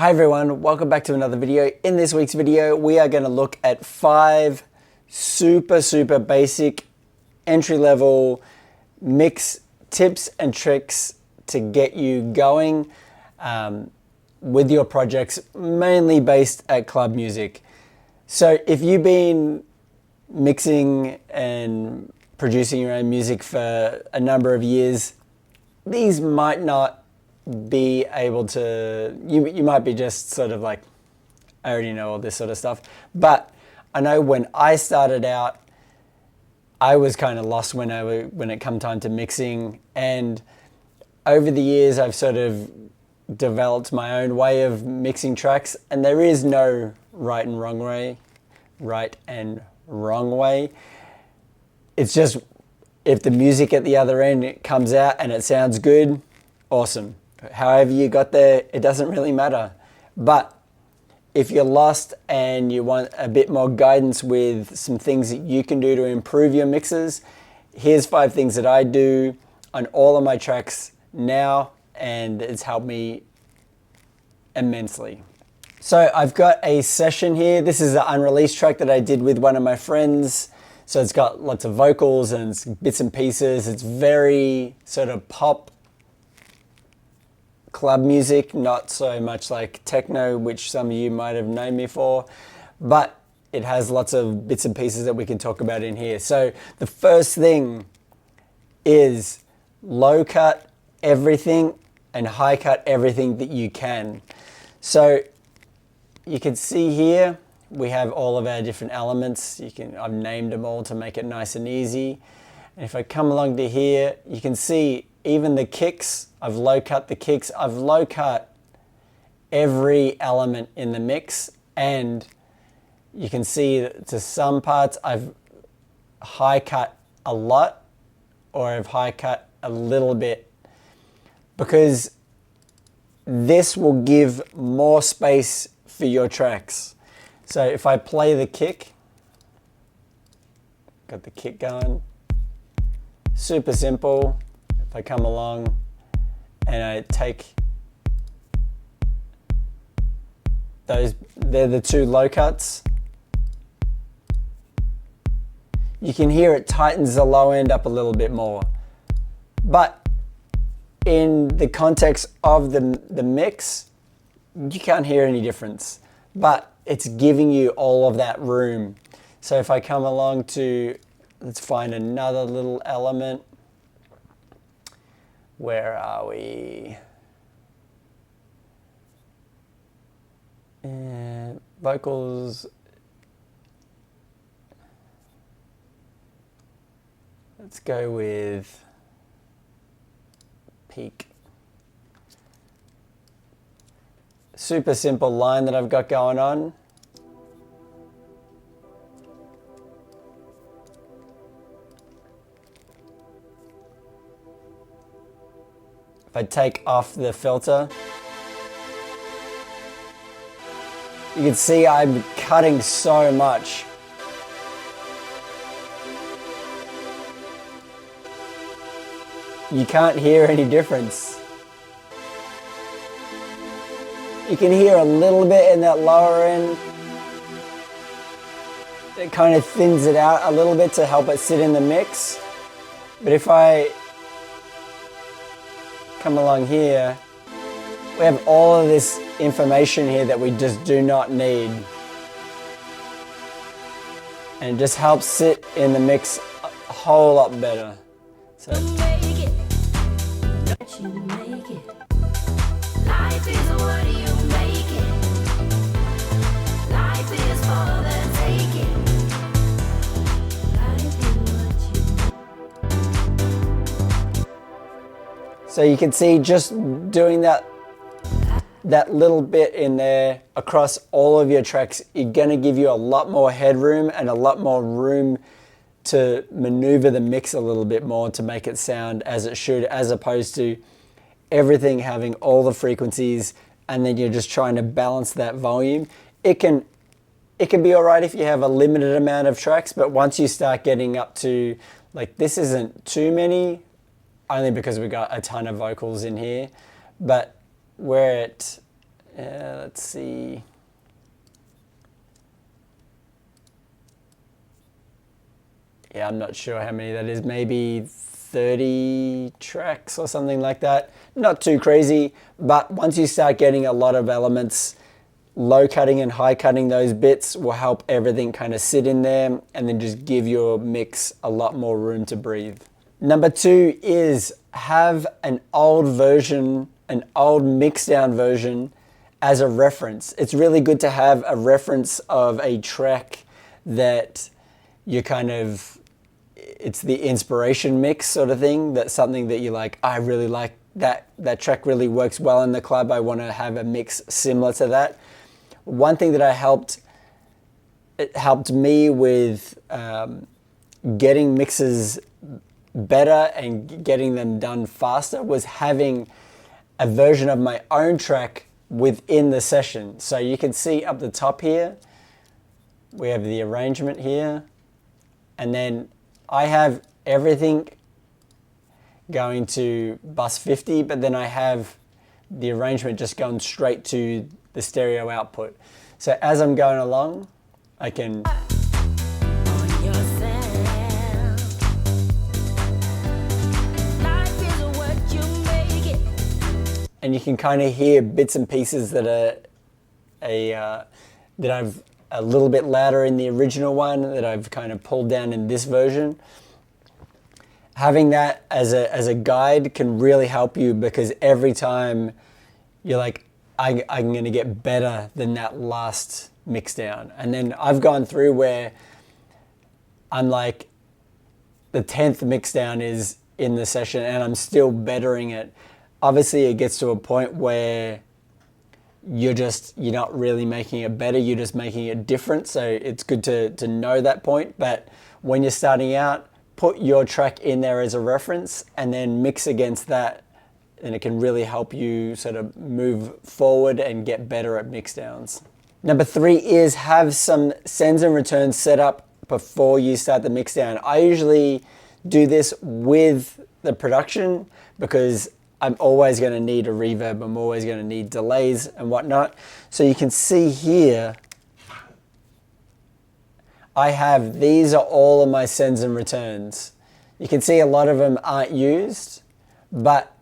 Hi everyone, welcome back to another video. In this week's video, we are going to look at 5 super basic entry-level mix tips and tricks to get you going with your projects, mainly based at club music. So if you've been mixing and producing your own music for a number of years, these might not be able to, you might be just sort of like, I already know all this sort of stuff. But I know when I started out, I was kind of lost when it come time to mixing. And over the years, I've sort of developed my own way of mixing tracks, and there is no right and wrong way. It's just, if the music at the other end comes out and it sounds good, awesome. However you got there, it doesn't really matter. But if you're lost and you want a bit more guidance with some things that you can do to improve your mixes, here's 5 things that I do on all of my tracks now, and it's helped me immensely. So I've got a session here. This is an unreleased track that I did with one of my friends. So it's got lots of vocals and it's bits and pieces. It's very sort of pop club music, not so much like techno, which some of you might have known me for, but it has lots of bits and pieces that we can talk about in here. So the first thing is low cut everything and high cut everything that you can. So you can see here, we have all of our different elements. I've named them all to make it nice and easy. And if I come along to here, you can see even the kicks, I've low cut the kicks. I've low cut every element in the mix, and you can see that to some parts I've high cut a lot, or I've high cut a little bit, because this will give more space for your tracks. So if I play the kick, got the kick going, super simple. If I come along and I take those, they're the 2 low cuts. You can hear it tightens the low end up a little bit more. But in the context of the mix, you can't hear any difference. But it's giving you all of that room. So if I come along to, let's find another little element. Where are we? Vocals. Let's go with peak. Super simple line that I've got going on. If I take off the filter, you can see I'm cutting so much. You can't hear any difference. You can hear a little bit in that lower end. It kind of thins it out a little bit to help it sit in the mix. But if I come along here, we have all of this information here that we just do not need. And it just helps sit in the mix a whole lot better. So. Life is what you make it. Life is for the taking. So you can see just doing that little bit in there across all of your tracks, you're gonna give you a lot more headroom and a lot more room to maneuver the mix a little bit more to make it sound as it should, as opposed to everything having all the frequencies and then you're just trying to balance that volume. It can be all right if you have a limited amount of tracks, but once you start getting up to, like, this isn't too many, only because we got a ton of vocals in here, but we're at Let's see. Yeah, I'm not sure how many that is. Maybe 30 tracks or something like that. Not too crazy, but once you start getting a lot of elements, low cutting and high cutting those bits will help everything kind of sit in there and then just give your mix a lot more room to breathe. Number 2 is have an old version, an old mixdown version as a reference. It's really good to have a reference of a track that you kind of, it's the inspiration mix sort of thing. That's something that you like, I really like that track really works well in the club. I want to have a mix similar to that. One thing that it helped me with getting mixes better and getting them done faster was having a version of my own track within the session. So you can see up the top here, we have the arrangement here, and then I have everything going to bus 50, but then I have the arrangement just going straight to the stereo output. So as I'm going along, I can and you can kind of hear bits and pieces that are that I've a little bit louder in the original one that I've kind of pulled down in this version. Having that as a guide can really help you, because every time you're like, I'm going to get better than that last mix down. And then I've gone through where I'm like, the 10th mix down is in the session and I'm still bettering it. Obviously it gets to a point where you're not really making it better, you're just making it different. So it's good to know that point. But when you're starting out, put your track in there as a reference and then mix against that, and it can really help you sort of move forward and get better at mix downs. Number 3 is have some sends and returns set up before you start the mix down. I usually do this with the production because I'm always going to need a reverb, I'm always going to need delays and whatnot. So you can see here, these are all of my sends and returns. You can see a lot of them aren't used, but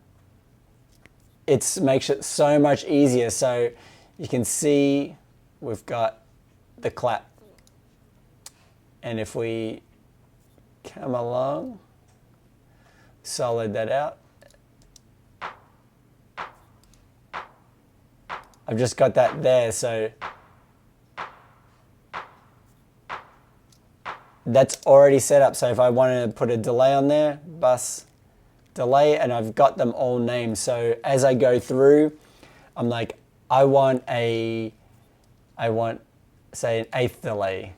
it makes it so much easier. So you can see we've got the clap. And if we come along, solid that out. I've just got that there, so that's already set up. So if I wanted to put a delay on there, bus delay, and I've got them all named. So as I go through, I'm like, I want say an 8th delay.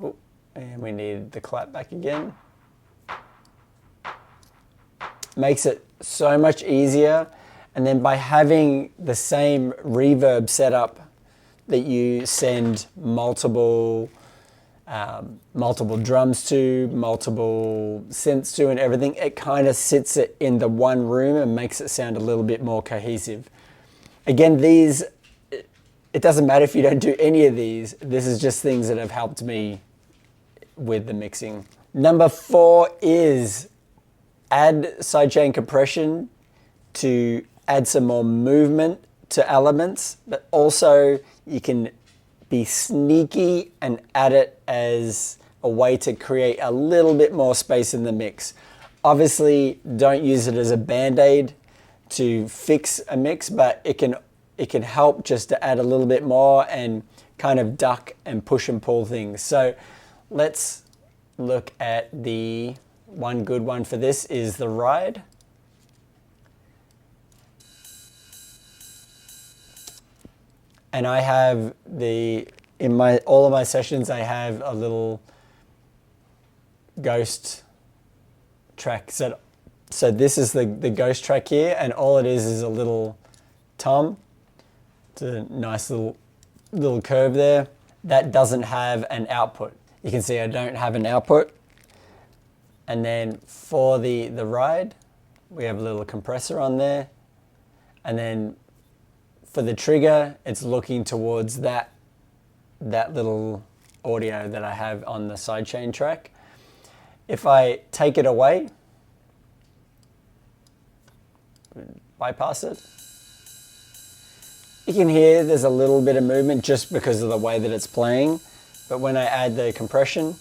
Ooh, and we need the clap back again. Makes it so much easier. And then by having the same reverb setup that you send multiple drums to, multiple synths to and everything, it kind of sits it in the one room and makes it sound a little bit more cohesive. Again, it doesn't matter if you don't do any of these. This is just things that have helped me with the mixing. Number 4 is add sidechain compression to add some more movement to elements, but also you can be sneaky and add it as a way to create a little bit more space in the mix. Obviously, don't use it as a band-aid to fix a mix, but it can help just to add a little bit more and kind of duck and push and pull things. So let's look at the one good one for this is the ride. And I have all of my sessions, I have a little ghost track set. So this is the ghost track here, and all it is a little tom. It's a nice little curve there. That doesn't have an output. You can see I don't have an output. And then for the ride, we have a little compressor on there. And then for the trigger, it's looking towards that little audio that I have on the sidechain track. If I take it away, bypass it, you can hear there's a little bit of movement just because of the way that it's playing. But when I add the compression,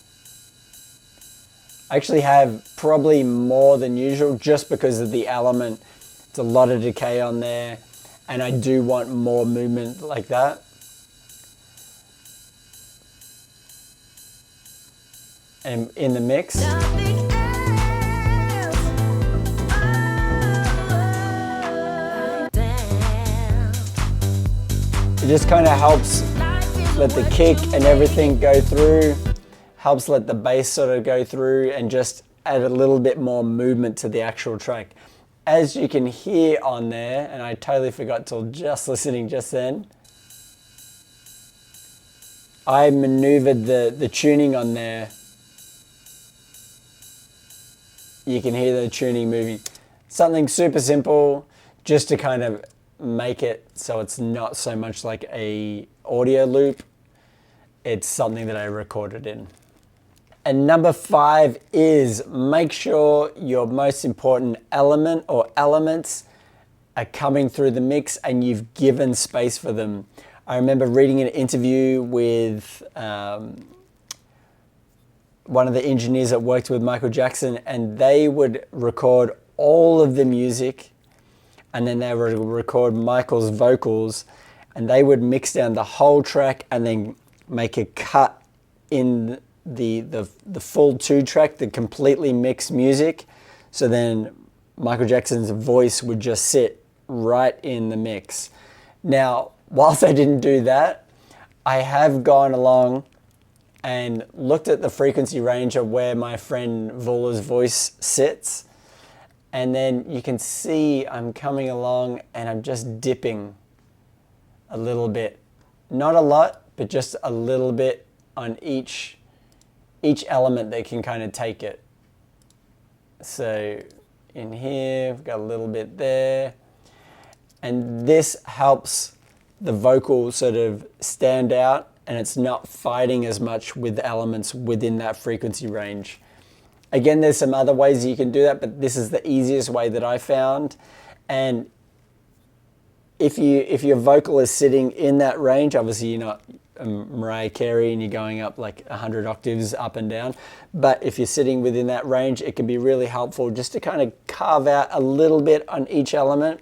I actually have probably more than usual just because of the element. It's a lot of decay on there, and I do want more movement like that. And in the mix, it just kind of helps let the kick and everything go through, helps let the bass sort of go through, and just add a little bit more movement to the actual track. As you can hear on there, and I totally forgot till just listening just then, I maneuvered the tuning on there. You can hear the tuning moving. Something super simple, just to kind of make it so it's not so much like a audio loop. It's something that I recorded in. And number 5 is make sure your most important element or elements are coming through the mix and you've given space for them. I remember reading an interview with one of the engineers that worked with Michael Jackson, and they would record all of the music, and then they would record Michael's vocals, and they would mix down the whole track and then make a cut in the full 2 track, the completely mixed music. So then Michael Jackson's voice would just sit right in the mix. Now, whilst I didn't do that, I have gone along and looked at the frequency range of where my friend Vula's voice sits. And then you can see I'm coming along and I'm just dipping a little bit. Not a lot, but just a little bit on each element that can kind of take it. So in here, we've got a little bit there. And this helps the vocal sort of stand out, and it's not fighting as much with the elements within that frequency range. Again, there's some other ways you can do that, but this is the easiest way that I found. And if your vocal is sitting in that range, obviously you're not Mariah Carey and you're going up like 100 octaves up and down. But if you're sitting within that range, it can be really helpful just to kind of carve out a little bit on each element,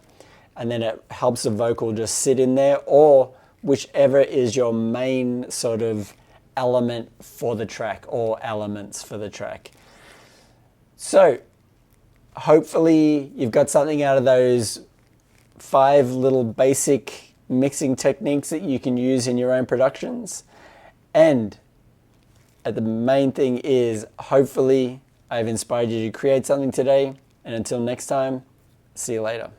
and then it helps the vocal just sit in there, or whichever is your main sort of element for the track or elements for the track. So hopefully you've got something out of those 5 little basic mixing techniques that you can use in your own productions. And the main thing is, hopefully I've inspired you to create something today. And until next time, see you later.